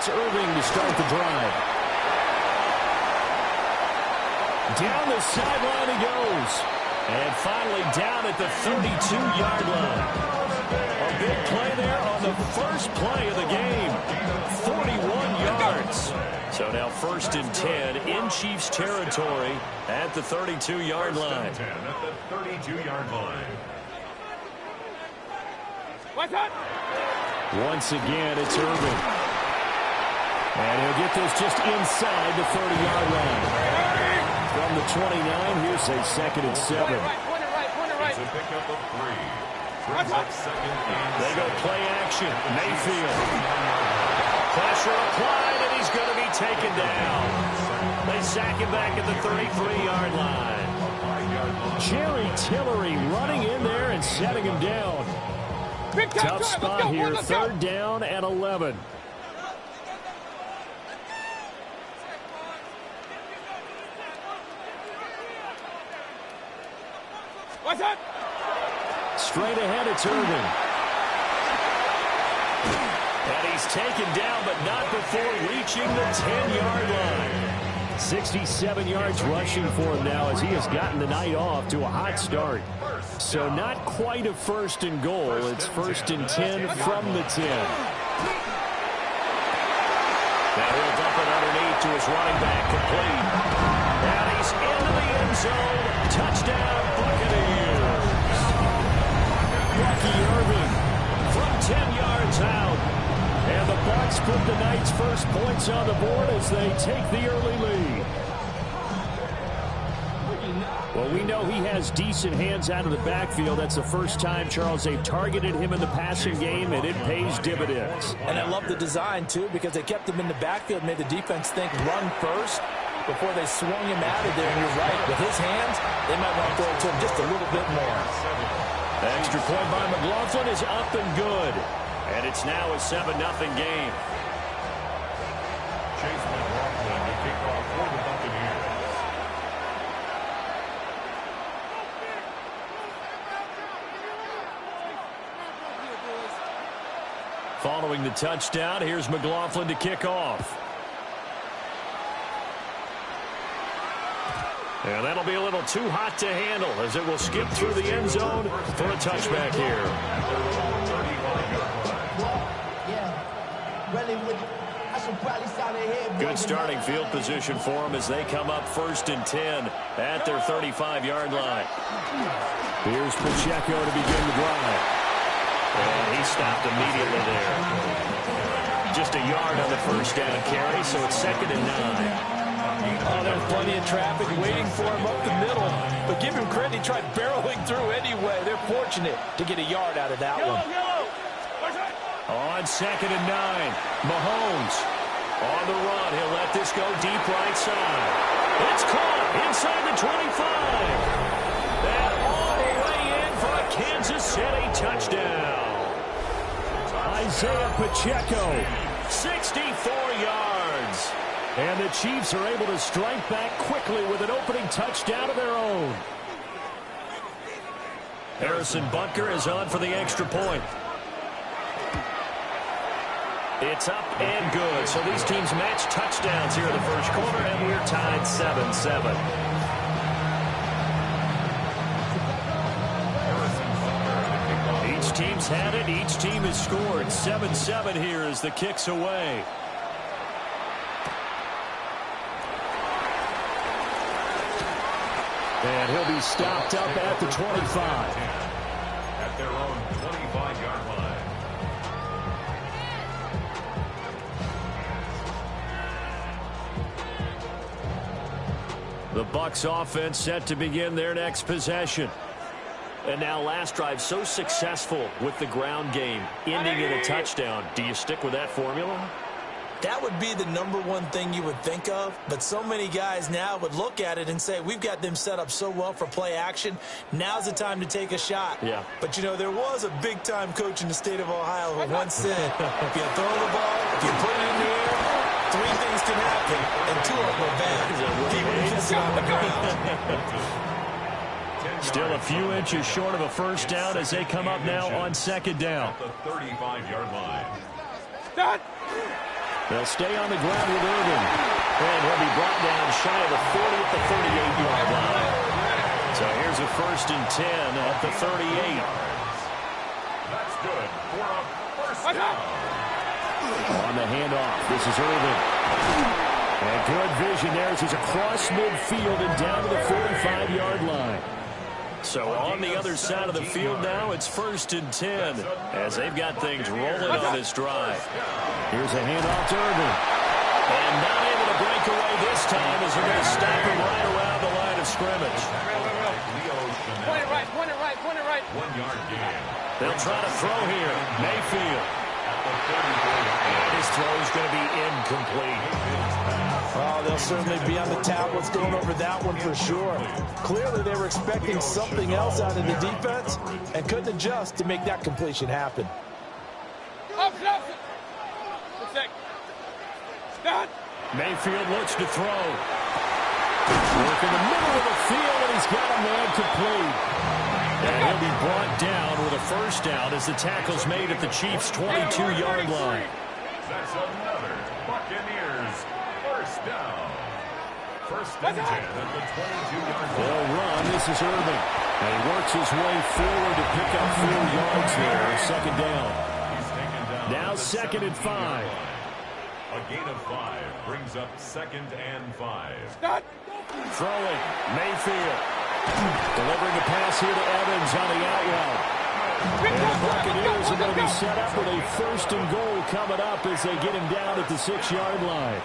It's Irving to start the drive. Down the sideline he goes. And finally down at the 32-yard line. A big play there on the first play of the game. 41 yards. So now 1st and 10 in Chiefs territory at the 32-yard line. At the 32-yard line. Once again, it's Irving. And he'll get this just inside the 30-yard line. From the 29, here's a 2nd and 7. It's a pickup of 3. They go play action. Mayfield. Pressure applied, and he's going to be taken down. They sack him back at the 33-yard line. Jerry Tillery running in there and setting him down. Tough spot here, 3rd down and 11. Straight ahead, it's Irving. And he's taken down, but not before reaching the 10-yard line. 67 yards rushing for him now as he has gotten the night off to a hot start. So not quite a 1st and goal. It's 1st and 10 from the 10. Now he'll dump it underneath to his running back, complete. And he's into the end zone. Touchdown, Buccaneers. Bucky Irving from 10 yards out. And the Bucs put the night's first points on the board as they take the early lead. Well, we know he has decent hands out of the backfield. That's the first time, Charles, they've targeted him in the passing game, and it pays dividends. And I love the design, too, because they kept him in the backfield, made the defense think run first before they swung him out of there. And you're right, with his hands, they might want to throw it to him just a little bit more. Extra point by McLaughlin is up and good. And it's now a 7-0 game. Chase McLaughlin to kick off for the Buccaneers. Following the touchdown, here's McLaughlin to kick off. And that'll be a little too hot to handle as it will skip through the end zone for a touchback here. Good starting field position for them as they come up 1st and 10 at their 35-yard line. Here's Pacheco to begin the drive. And he stopped immediately there. Just a yard on the first down carry, so it's 2nd and 9. Oh, there's plenty of traffic waiting for him up the middle. But give him credit, he tried barreling through anyway. They're fortunate to get a yard out of that one. On 2nd and 9, Mahomes on the run. He'll let this go deep right side. It's caught inside the 25. And all the way in for a Kansas City touchdown. Isaiah Pacheco, 64 yards. And the Chiefs are able to strike back quickly with an opening touchdown of their own. Harrison Butker is on for the extra point. It's up and good. So these teams match touchdowns here in the first quarter, and we're tied 7-7. Each team's had it. Each team has scored. 7-7 here as the kick's away. And he'll be stopped up at the 25. At their own 25-yard line. The Bucs offense set to begin their next possession. And now last drive so successful with the ground game, ending in a touchdown. Do you stick with that formula? That would be the #1 thing you would think of, but so many guys now would look at it and say, we've got them set up so well for play action. Now's the time to take a shot. Yeah. But, you know, there was a big-time coach in the state of Ohio who once said, if you throw the ball, if you put it in the air, 3 things can happen, and 2 of them are bad. People kiss it on the ground. Still a few inches short of a first down as they come up now on 2nd down. At the 35-yard line. They'll stay on the ground with Irvin. And he'll be brought down shy of the 40 at the 38-yard line. So here's a 1st and 10 at the 38. That's good for a first down. On the handoff, this is Irvin. And good vision there as he's across midfield and down to the 45-yard line. So on the other side of the field now, it's 1st and 10 as they've got things rolling on this drive. Here's a handoff to Irvin. And not able to break away this time as they're going to stop him right around the line of scrimmage. Point it right, point it right, point it right. 1 yard gain. They'll try to throw here. Mayfield. And his throw is going to be incomplete. Oh, they'll certainly be on the tablets going over that one for sure. Clearly, they were expecting something else out of the defense and couldn't adjust to make that completion happen. Mayfield looks to throw. Work in the middle of the field, and he's got a man complete. And he'll be brought down with a 1st down as the tackle's made at the Chiefs' 22-yard line. That's another Buccaneers first down. 1st and 10 at the 22-yard line. They'll run. This is Irving. And he works his way forward to pick up 4 yards there. 2nd down. He's taken down. Now 2nd and 5. A gain of 5 brings up 2nd and 5. Throwing. Mayfield. Delivering the pass here to Evans on the out route. And the Buccaneers are going to be set up with a 1st and goal coming up as they get him down at the 6-yard line.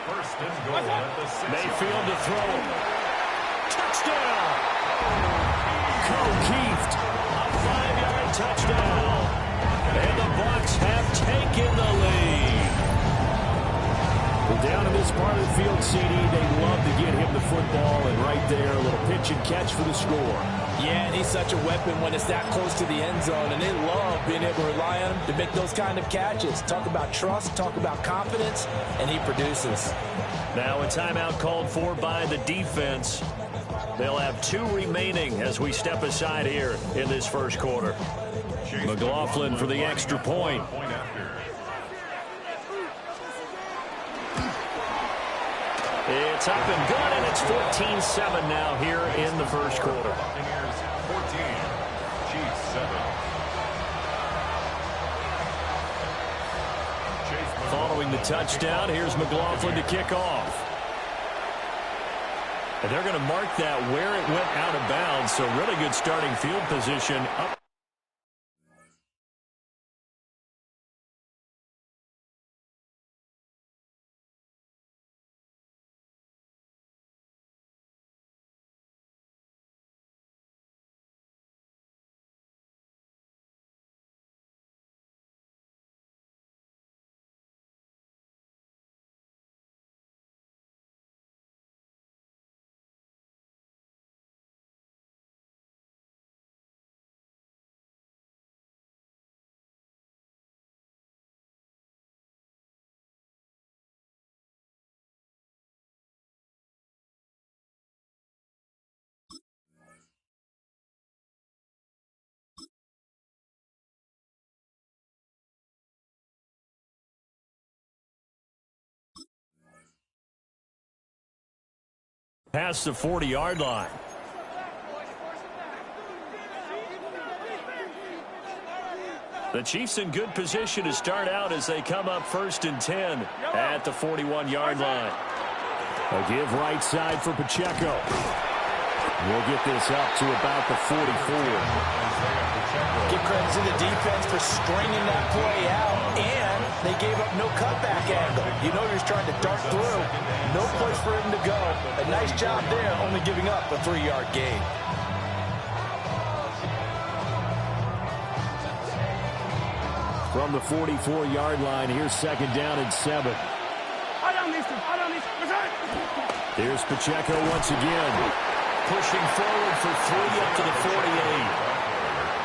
1st and goal at the 6. Mayfield to throw. Touchdown! Keeft. A 5-yard touchdown. And the Bucs have taken the lead. Well, down in this part of the field, CD, they love to get him the football, and right there, a little pitch and catch for the score. Yeah, and he's such a weapon when it's that close to the end zone, and they love being able to rely on him to make those kind of catches. Talk about trust, talk about confidence, and he produces. Now a timeout called for by the defense. They'll have 2 remaining as we step aside here in this 1st quarter. McLaughlin for the extra point. It's up and good, and it's 14-7 now here in the 1st quarter. Buccaneers 14, Chiefs 7. Following the touchdown, here's McLaughlin to kick off. And they're going to mark that where it went out of bounds, so really good starting field position up. Past the 40-yard line. The Chiefs in good position to start out as they come up 1st and 10 at the 41-yard line. A give right side for Pacheco. We'll get this up to about the 44. Give credit to the defense for stringing that play out, and they gave up no cutback angle. You know he's trying to dart through. No place for him to go. A nice job there, only giving up a 3-yard gain. From the 44-yard line, here's 2nd down and 7. Here's Pacheco once again. Pushing forward for 3 up to the 48.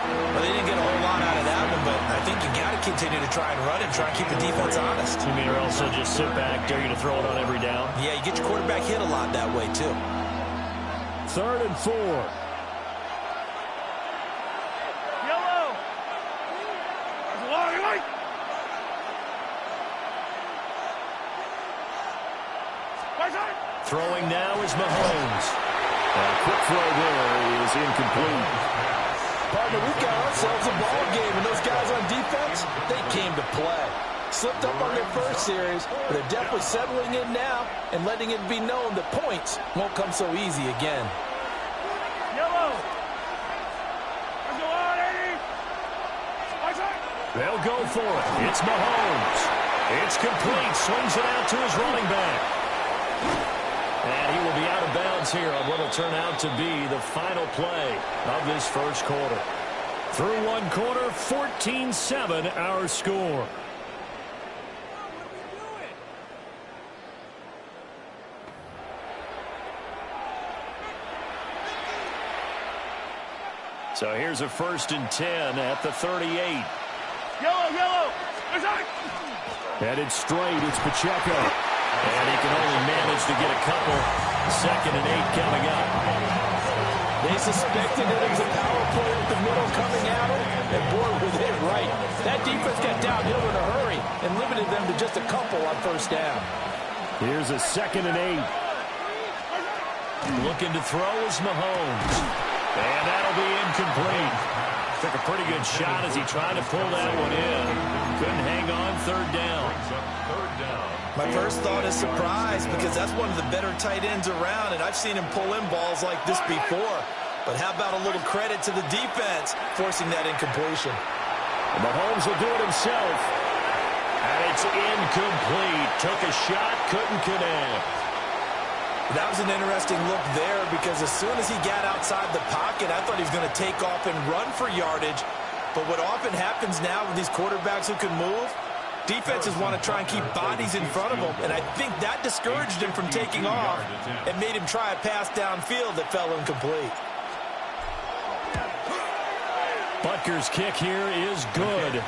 Well, they didn't get a whole lot out of that one, but I think you got to continue to try and run and try and keep the defense honest. You mean or else they'll just sit back, dare you to throw it on every down? Yeah, you get your quarterback hit a lot that way, too. 3rd and 4. Throwing now is Mahomes. A quick throw there is incomplete. Partner, we've got ourselves a ball game, and those guys on defense, they came to play. Slipped up on their first series, but they're definitely settling in now and letting it be known that points won't come so easy again. Yellow. Let's go on, 80. They'll go for it. It's Mahomes. It's complete. Swings it out to his running back. And he will be out of bounds here on what will turn out to be the final play of this first quarter. Through one quarter, 14-7 our score. So here's a 1st and 10 at the 38. Yellow. Headed straight, it's Pacheco. And he can only manage to get a couple. 2nd and 8 coming up. They suspected that it was a power play with the middle coming at him, and boy, was it right. That defense got downhill in a hurry and limited them to just a couple on 1st down. Here's a 2nd and 8. Looking to throw is Mahomes. And that'll be incomplete. Took a pretty good shot as he tried to pull that one in. Couldn't hang on. 3rd down. My first thought is surprise, because that's one of the better tight ends around, and I've seen him pull in balls like this before. But how about a little credit to the defense forcing that incompletion? And Mahomes will do it himself. And it's incomplete. Took a shot, couldn't connect. That was an interesting look there, because as soon as he got outside the pocket, I thought he was going to take off and run for yardage. But what often happens now with these quarterbacks who can move, defenses want to try and keep bodies in front of them, and I think that discouraged him from taking off and made him try a pass downfield that fell incomplete. Butker's kick here is good.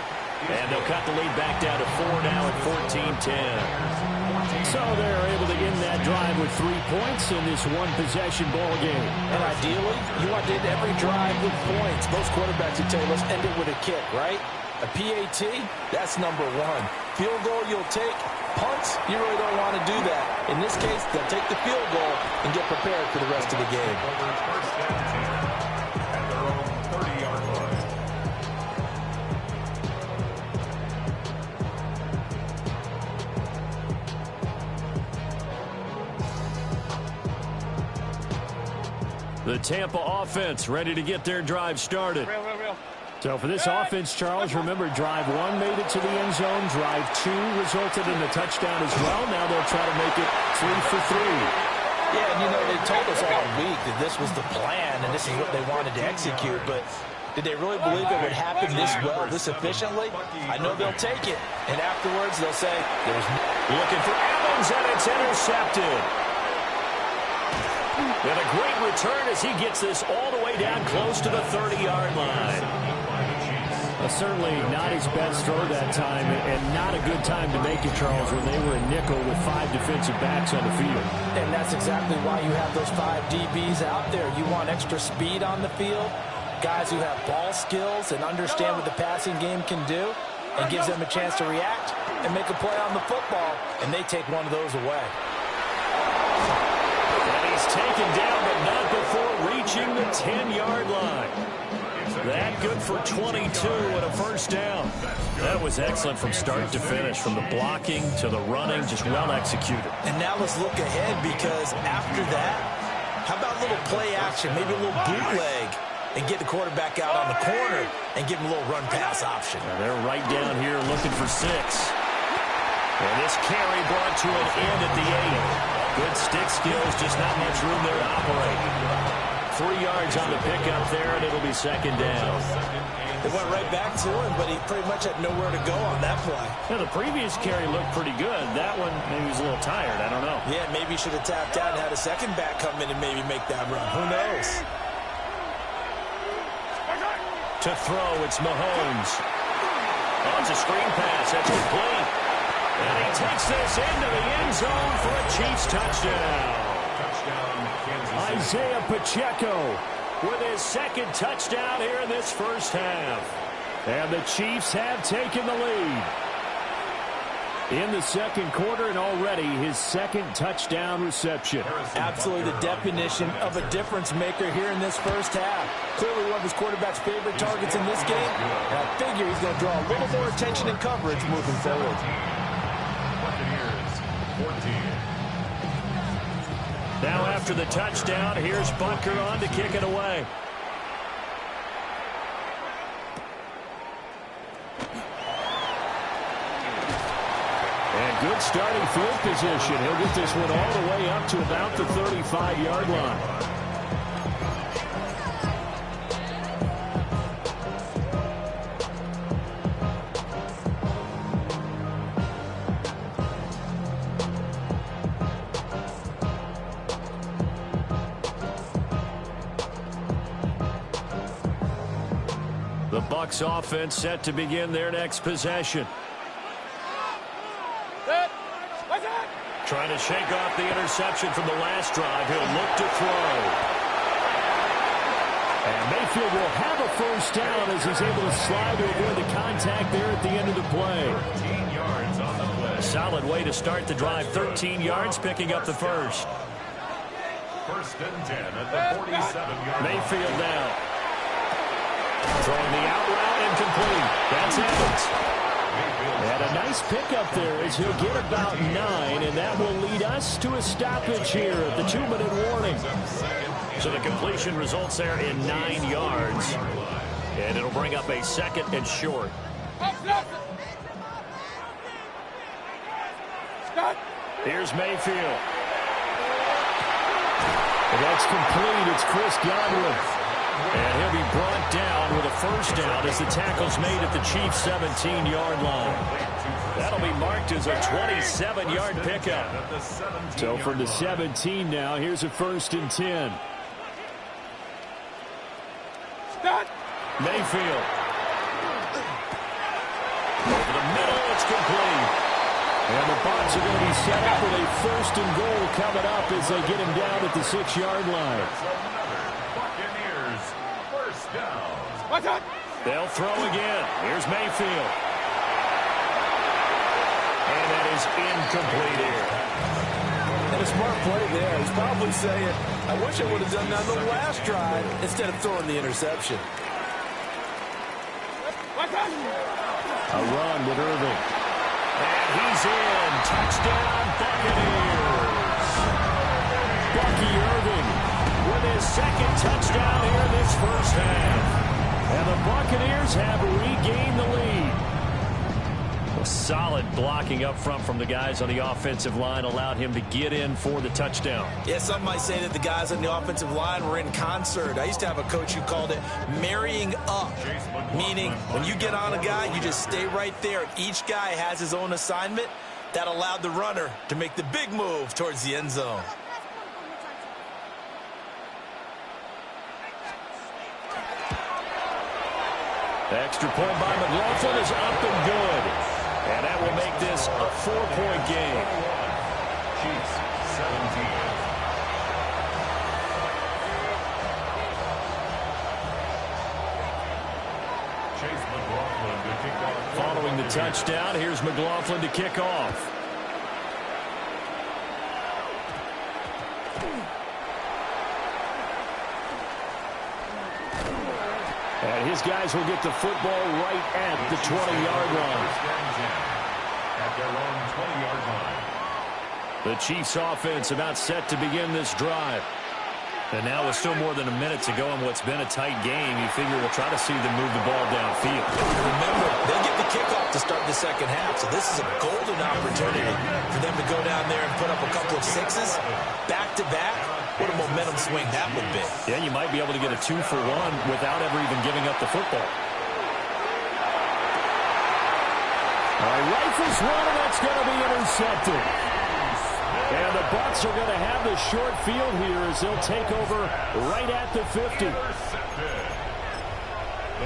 And they'll cut the lead back down to 4 now at 14-10. So they're able to end that drive with 3 points in this one-possession ball game. And ideally, you want to end every drive with points. Most quarterbacks would tell you, let's end it with a kick, right? A PAT, that's number 1. Field goal you'll take. Punts, you really don't want to do that. In this case, they'll take the field goal and get prepared for the rest of the game. At their own 30-yard line. The Tampa offense ready to get their drive started. Real. So for this offense, Charles, remember, drive 1 made it to the end zone. Drive 2 resulted in a touchdown as well. Now they'll try to make it 3 for 3. Yeah, and you know, they told us all week that this was the plan and this is what they wanted to execute, but did they really believe it would happen this well, this efficiently? I know they'll take it, and afterwards they'll say, there's looking for Evans, and it's intercepted. And a great return as he gets this all the way down close to the 30-yard line. Certainly not his best throw that time, and not a good time to make it, Charles, when they were in nickel with 5 defensive backs on the field. And that's exactly why you have those 5 DBs out there. You want extra speed on the field, guys who have ball skills and understand what the passing game can do, and gives them a chance to react and make a play on the football, and they take one of those away. And he's taken down, but not before reaching the 10-yard line. That good for 22 and a 1st down. That was excellent from start to finish, from the blocking to the running, just well executed. And now let's look ahead, because after that, how about a little play action, maybe a little bootleg, and get the quarterback out on the corner and give him a little run-pass option. And they're right down here looking for 6. And this carry brought to an end at the 8. Good stick skills, just not much room there to operate. 3 yards on the pickup there, and it'll be 2nd down. They went right back to him, but he pretty much had nowhere to go on that play. Yeah, the previous carry looked pretty good. That one, maybe he was a little tired. I don't know. Yeah, maybe he should have tapped out and had a second back come in and maybe make that run. Who knows? To throw, it's Mahomes. Oh, it's a screen pass. That's complete. And he takes this into the end zone for a Chiefs touchdown. Isaiah Pacheco with his 2nd touchdown here in this first half. And the Chiefs have taken the lead. In the second quarter, and already his second touchdown reception. Absolutely the definition of a difference maker here in this first half. Clearly one of his quarterback's favorite targets in this game. And I figure he's going to draw a little more attention and coverage moving forward. Buccaneers, 14. Now after the touchdown, here's Bunker on to kick it away. And good starting field position. He'll get this one all the way up to about the 35-yard line. The Bucs offense set to begin their next possession. Trying to shake off the interception from the last drive. He'll look to throw. And Mayfield will have a first down as he's able to slide to avoid the contact there at the end of the play. 13 yards on the play. A solid way to start the drive. 13 yards, picking up the first. First and 10 at the 47-yard line. Mayfield now. Throwing the out route incomplete. That's Evans. And a nice pickup there as he'll get about 9, and that will lead us to a stoppage here at the 2-minute warning. So the completion results there in 9 yards. And it'll bring up a second and short. Here's Mayfield. And that's complete. It's Chris Godwin. And he'll be brought down with a first down as the tackle's made at the Chiefs' 17-yard line. That'll be marked as a 27-yard pickup. So from the 17 now, here's a first and 10. Mayfield. Over the middle, it's complete. And the Bucs are going to be set up with a first and goal coming up as they get him down at the 6-yard line. They'll throw again. Here's Mayfield. And that is incomplete here. And a smart play there. He's probably saying, I wish I would have done that on the last drive instead of throwing the interception. A run with Irving. And he's in. Touchdown, Buccaneers. Bucky Irving with his second touchdown here in this first half. And the Buccaneers have regained the lead. A solid blocking up front from the guys on the offensive line allowed him to get in for the touchdown. Yeah, some might say that the guys on the offensive line were in concert. I used to have a coach who called it marrying up, meaning when you get on a guy, you just stay right there. Each guy has his own assignment. That allowed the runner to make the big move towards the end zone. Extra point by McLaughlin is up and good. And that will make this a 4-point game. Chiefs 17. Chase McLaughlin to kick off. Following the touchdown, here's McLaughlin to kick off. And his guys will get the football right at the 20-yard line. At their own 20-yard line. The Chiefs offense about set to begin this drive. And now with still more than a minute to go in what's been a tight game, you figure we'll try to see them move the ball downfield. Remember, they get the kickoff to start the second half, so this is a golden opportunity for them to go down there and put up a couple of sixes back-to-back. What a momentum swing that would be. Yeah, you might be able to get a 2-for-1 without ever even giving up the football. All right, rifles one, and that's going to be intercepted. And the Bucs are going to have the short field here as they'll take over right at the 50. The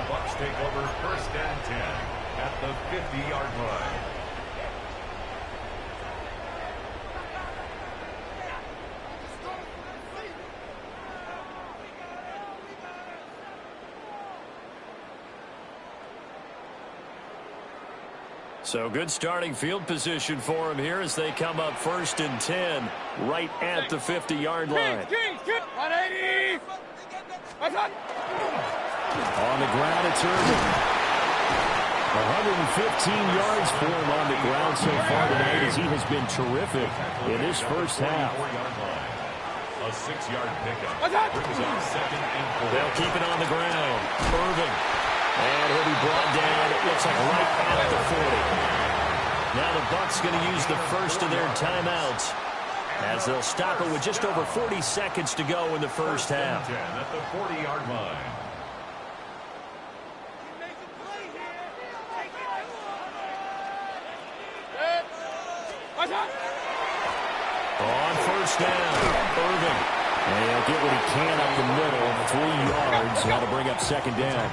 Bucs take over first and 10 at the 50-yard line. So good starting field position for him here as they come up 1st and 10 right at the 50-yard line. 180. On the ground, it's Irving. 115 yards for him on the ground so far tonight as he has been terrific in this first half. A 6-yard pickup. Brings up 2nd and 4. They'll keep it on the ground. Irving. And he'll be brought down, it looks like right at the 40. Now the Bucs going to use the first of their timeouts as they'll stop it with just over 40 seconds to go in the first half. 10 at the 40-yard line. On first down, Irving. And he'll get what he can up the middle, 3 yards. That'll bring up 2nd down.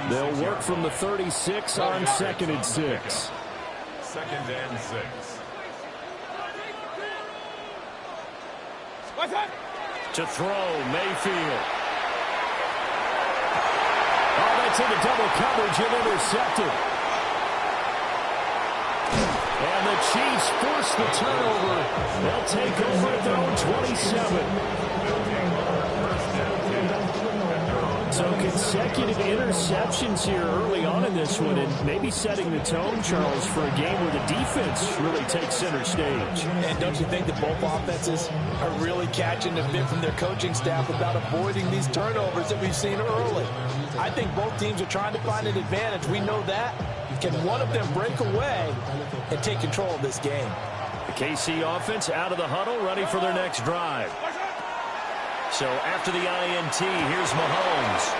They'll work from the 36 on 2nd and 6. 2nd and 6. To throw, Mayfield. Oh, that's into double coverage and intercepted. And the Chiefs force the turnover. They'll take over at their own 27. So consecutive interceptions here early on in this one, and maybe setting the tone, Charles, for a game where the defense really takes center stage. And don't you think that both offenses are really catching the bit from their coaching staff about avoiding these turnovers that we've seen early? I think both teams are trying to find an advantage. We know that. Can one of them break away and take control of this game? The KC offense out of the huddle, ready for their next drive. So after the INT, here's Mahomes.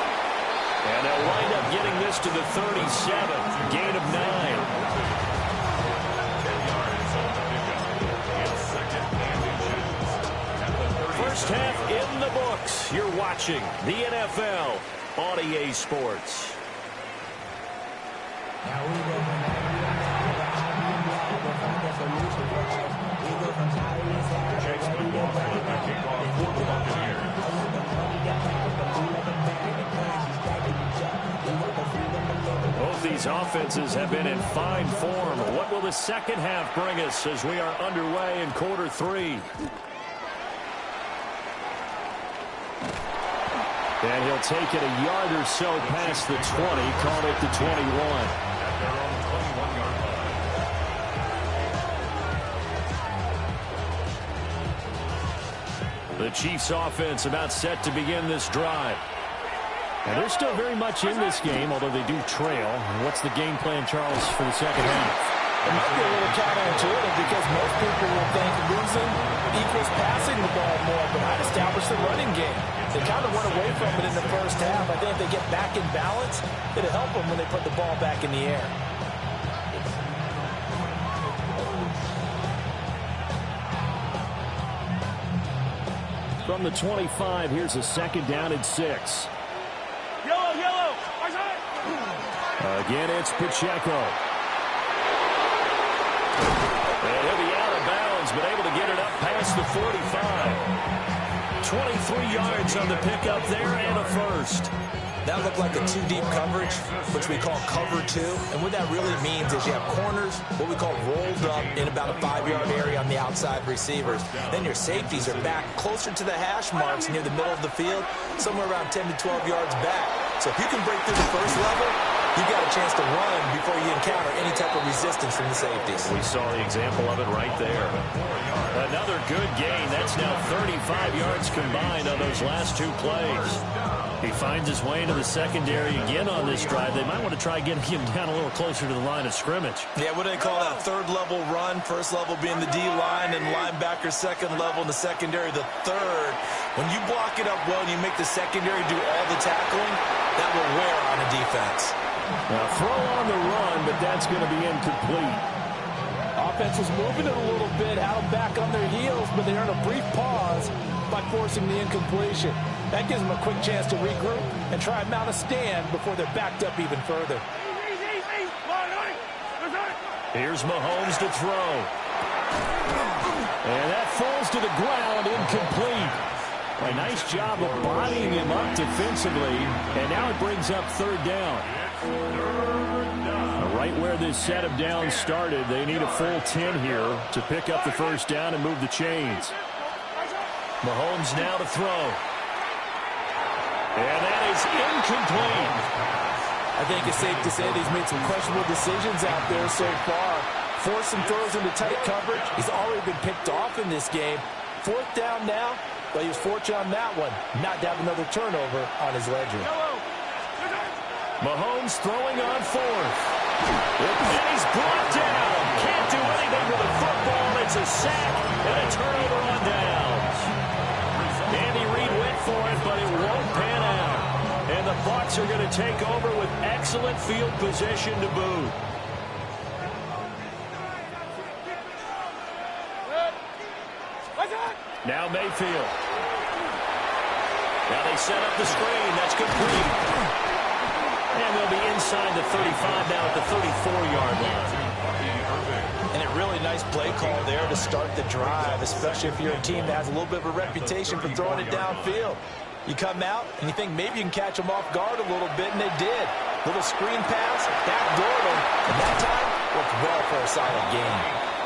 And they'll wind up getting this to the 37. Gain of 9. 10 yards on the pickup. It's 2nd and inches at the 30. First half in the books. You're watching the NFL on EA Sports. Chase with the ball at the kickoff for the Buccaneers. Both these offenses have been in fine form. What will the second half bring us as we are underway in quarter 3? And he'll take it a yard or so past the 20, called it the 21. At their own 21-yard line. The Chiefs offense about set to begin this drive. And they're still very much in this game, although they do trail. What's the game plan, Charles, for the second half? It might be a little counterintuitive because most people will think losing equals passing the ball more, but I'd establish the running game. They kind of went away from it in the first half. I think if they get back in balance, it'll help them when they put the ball back in the air. From the 25, here's a 2nd down and 6. Yellow. Again, it's Pacheco. And he'll be out of bounds, but able to get it up past the 45. 23 yards on the pickup there and a first. That looked like a 2-deep coverage, which we call cover 2. And what that really means is you have corners, what we call rolled up in about a 5-yard area on the outside receivers. Then your safeties are back closer to the hash marks near the middle of the field, somewhere around 10 to 12 yards back. So if you can break through the first level, you've got a chance to run before you encounter any type of resistance from the safeties. We saw the example of it right there. Another good gain. That's now 35 yards combined on those last 2 plays. He finds his way into the secondary again on this drive. They might want to try getting him down a little closer to the line of scrimmage. Yeah, what do they call that? 3rd level run. 1st level being the D-line and linebacker 2nd level in the secondary the 3rd. When you block it up well and you make the secondary do all the tackling, that will wear on a defense. Now throw on the run, but that's going to be incomplete. Offense was moving it a little bit, had them back on their heels, but they earned a brief pause by forcing the incompletion. That gives them a quick chance to regroup and try and mount a stand before they're backed up even further. Here's Mahomes to throw. And that falls to the ground, incomplete. A nice job of bodying him up defensively, and now it brings up 3rd down. Right where this set of downs started, they need a full 10 here to pick up the first down and move the chains. Mahomes now to throw. And that is incomplete. I think it's safe to say that he's made some questionable decisions out there so far. Forced some throws into tight coverage. He's already been picked off in this game. Fourth down now, but he was fortunate on that one. Not to have another turnover on his ledger. Mahomes throwing on fourth. And he's brought down. Can't do anything with the football. It's a sack and a turnover on downs. Andy Reid went for it, but it won't pan out. And the Bucs are going to take over with excellent field position to boot. Now Mayfield. Now they set up the screen. That's complete. And they'll be inside the 35 now at the 34-yard line. And a really nice play call there to start the drive, especially if you're a team that has a little bit of a reputation for throwing it downfield. You come out and you think maybe you can catch them off guard a little bit, and they did. Little screen pass, backdoored them, and that time worked well for a solid gain.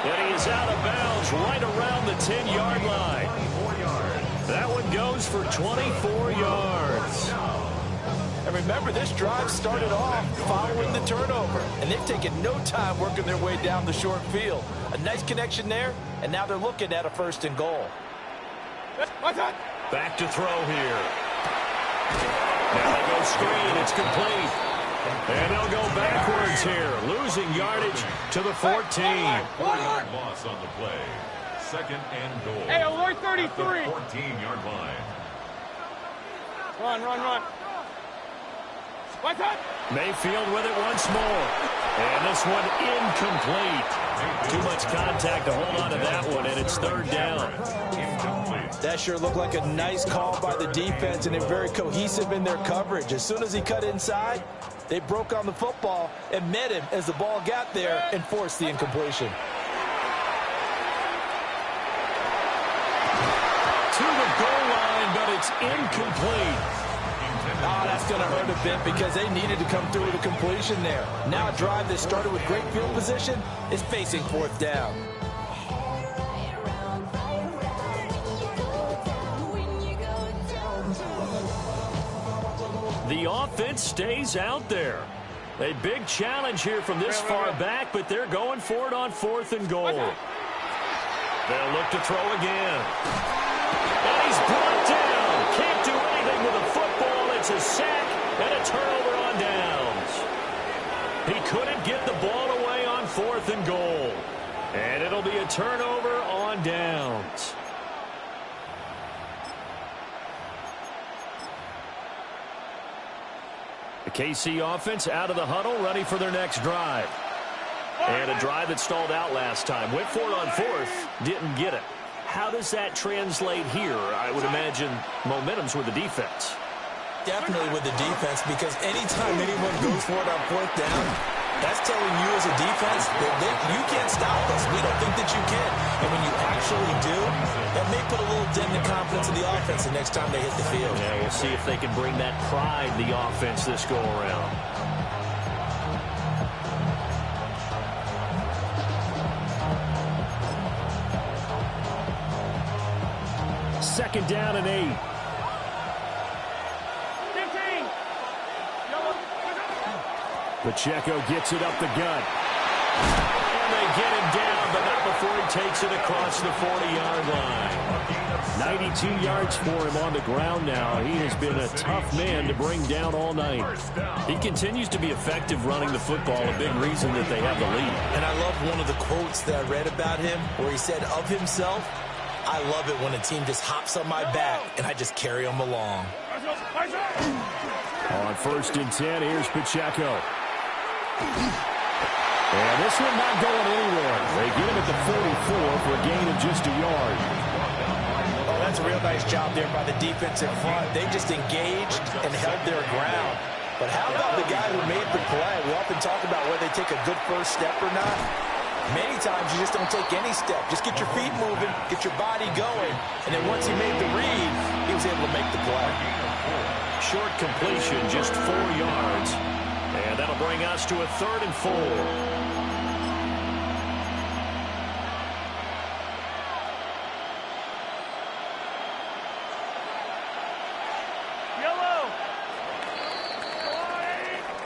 And he is out of bounds right around the 10-yard line. That one goes for 24 yards. And remember, this drive started off following the turnover, and they've taken no time working their way down the short field. A nice connection there, and now they're looking at a 1st and goal. Back to throw here. Now they go screen. It's complete. And they'll go backwards here, losing yardage to the 14. 4-yard loss on the play. 2nd and goal. Hey, alert 33. 14-yard line. Run. What's that? Mayfield with it once more. And this one incomplete. Too much contact to hold on to that one, and it's 3rd down. That sure looked like a nice call by the defense, and they're very cohesive in their coverage. As soon as he cut inside, they broke on the football and met him as the ball got there and forced the incompletion. To the goal line, but it's incomplete. Oh, that's going to hurt a bit because they needed to come through with a completion there. Now a drive that started with great field position is facing 4th down. The offense stays out there. A big challenge here from this far back, but they're going for it on 4th and goal. They'll look to throw again. And he's brought down. Can't do anything with the football. It's a sack and a turnover on downs. He couldn't get the ball away on 4th and goal. And it'll be a turnover on downs. The KC offense out of the huddle, ready for their next drive. And a drive that stalled out last time. Went for it on 4th, didn't get it. How does that translate here? I would imagine momentum's with the defense. Definitely with the defense, because anytime anyone goes for it on 4th down, that's telling you as a defense that you can't stop us. We don't think that you can. And when you actually do, that may put a little dent in the confidence of the offense the next time they hit the field. Yeah, we'll see if they can bring that pride to the offense this go-around. Second down and 8. Pacheco gets it up the gut. And they get him down, but not before he takes it across the 40-yard line. 92 yards for him on the ground now. He has been a tough man to bring down all night. He continues to be effective running the football, a big reason that they have the lead. And I love one of the quotes that I read about him where he said of himself, "I love it when a team just hops on my back and I just carry them along." On 1st and 10, here's Pacheco. And this one not going anywhere. They get him at the 44 for a gain of just a yard. Oh, that's a real nice job there by the defense in front. They just engaged and held their ground. But how about the guy who made the play? We often talk about whether they take a good first step or not. Many times you just don't take any step. Just get your feet moving, get your body going. And then once he made the read, he was able to make the play. Short completion, just 4 yards. And that'll bring us to a 3rd and 4.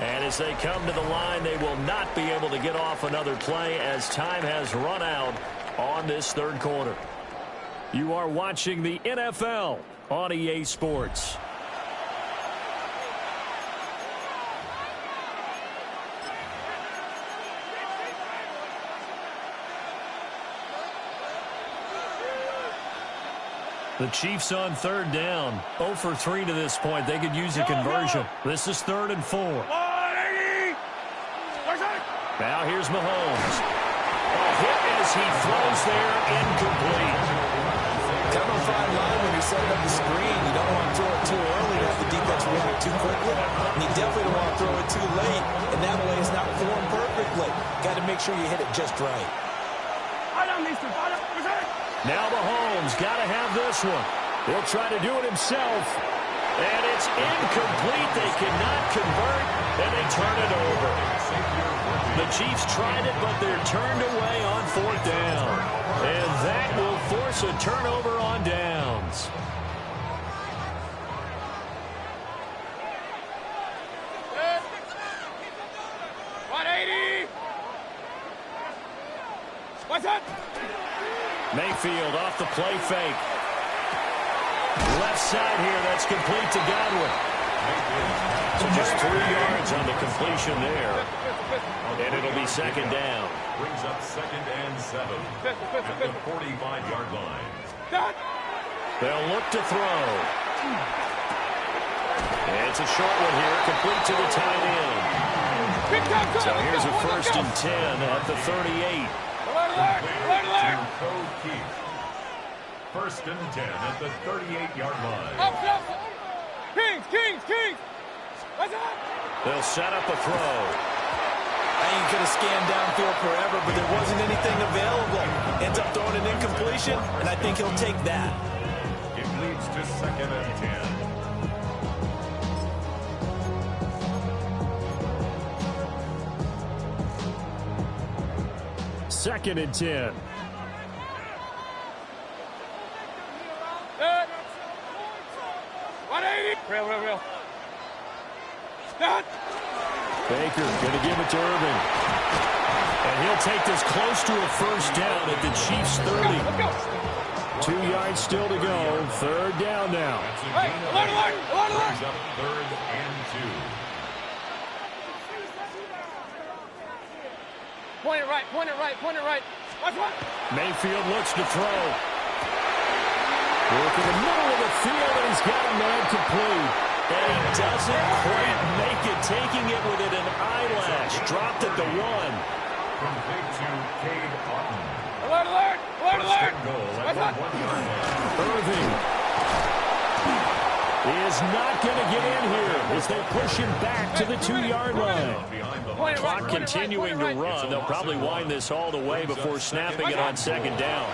And as they come to the line, they will not be able to get off another play as time has run out on this 3rd quarter. You are watching the NFL on EA Sports. The Chiefs on 3rd down. 0 for 3 to this point. They could use a conversion. This is 3rd and 4. Now here's Mahomes. A hit as he throws there, incomplete. Kind of a fine line when you're setting up the screen. You don't want to throw it too early to have the defense react too quickly. And you definitely don't want to throw it too late. And that way it's not formed perfectly. Got to make sure you hit it just right. Now Mahomes got to have this one. He'll try to do it himself. And it's incomplete. They cannot convert, and they turn it over. The Chiefs tried it, but they're turned away on 4th down. And that will force a turnover on downs. What's up? Mayfield off the play fake. Left side here, that's complete to Godwin. So just 3 yards on the completion there. And it'll be 2nd down. Brings up 2nd and 7 at the 45-yard line. They'll look to throw. And it's a short one here, complete to the tight end. So here's a 1st and 10 at the 38. To Code Keith. 1st and 10 at the 38-yard line. Kings. What's up? They'll set up a throw. I ain't going to scan downfield forever, but there wasn't anything available. Ends up throwing an incompletion, and I think he'll take that. It leads to 2nd and 10. 2nd and 10. Real. Baker going to give it to Irvin. And he'll take this close to a 1st down at the Chiefs' 30. 2 yards still to go. 3rd down now. Alert. Brings up 3rd and 2. Point it right. Watch one. Mayfield looks to throw. Work in the middle of the field, and he's got a man complete. And he doesn't quite make it, taking it within an eyelash. Dropped at the 1. Complete to Cade Otton. Alert. Irving is not going to get in here as they push him back to the 2-yard line. Clock continuing to run. They'll probably wind this all the way before snapping it on 2nd down.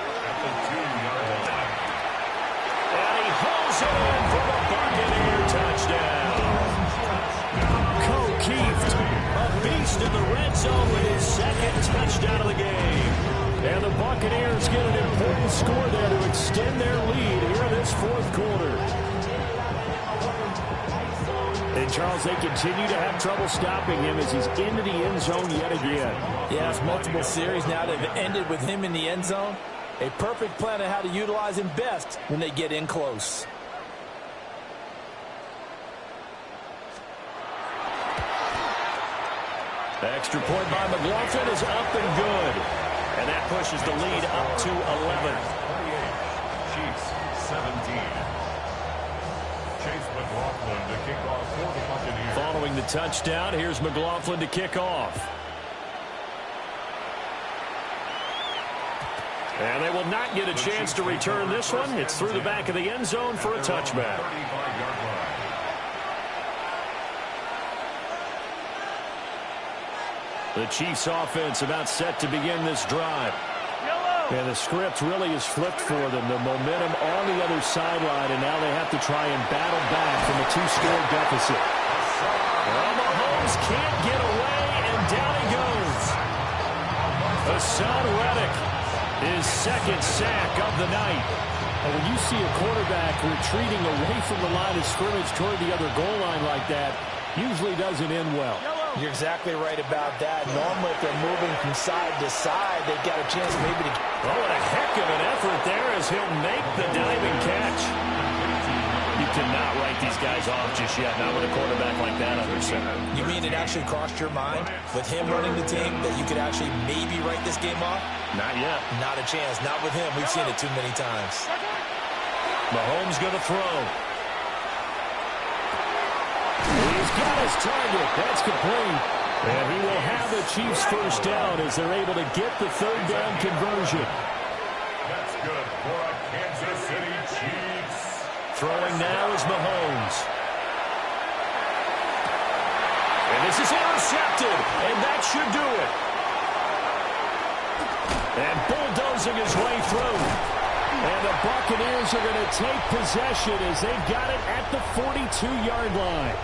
And he hauls it in for the Buccaneer touchdown. Keith, a beast in the red zone with his 2nd touchdown of the game. And the Buccaneers get an important score there to extend their lead here in this 4th quarter. And, Charles, they continue to have trouble stopping him as he's into the end zone yet again. Yes, multiple series now that have ended with him in the end zone. A perfect plan of how to utilize him best when they get in close. The extra point by McLaughlin is up and good. And that pushes the lead up to 11. 28, Chiefs 17. Chase McLaughlin to kick off for the Buccaneers. Following the touchdown, here's McLaughlin to kick off. And they will not get a chance to return this one. It's through the back of the end zone for a touchback. The Chiefs offense about set to begin this drive. And the script really is flipped for them. The momentum on the other sideline, and now they have to try and battle back from a 2-score deficit. Well, Mahomes just can't get away, and down he goes. Hassan Reddick, his second sack of the night. And when you see a quarterback retreating away from the line of scrimmage toward the other goal line like that, usually doesn't end well. You're exactly right about that. Normally, if they're moving from side to side, they've got a chance maybe to... Oh, and a heck of an effort there as he'll make the diving catch. You cannot write these guys off just yet, not with a quarterback like that under center. You mean it actually crossed your mind with him running the team that you could actually maybe write this game off? Not yet. Not a chance. Not with him. We've seen it too many times. Mahomes going to throw. He's got his target. That's complete. And he will have the Chiefs first down as they're able to get the third down conversion. That's good for a Kansas City Chiefs. Throwing now is Mahomes. And this is intercepted. And that should do it. And bulldozing his way through. And the Buccaneers are going to take possession as they've got it at the 42-yard line.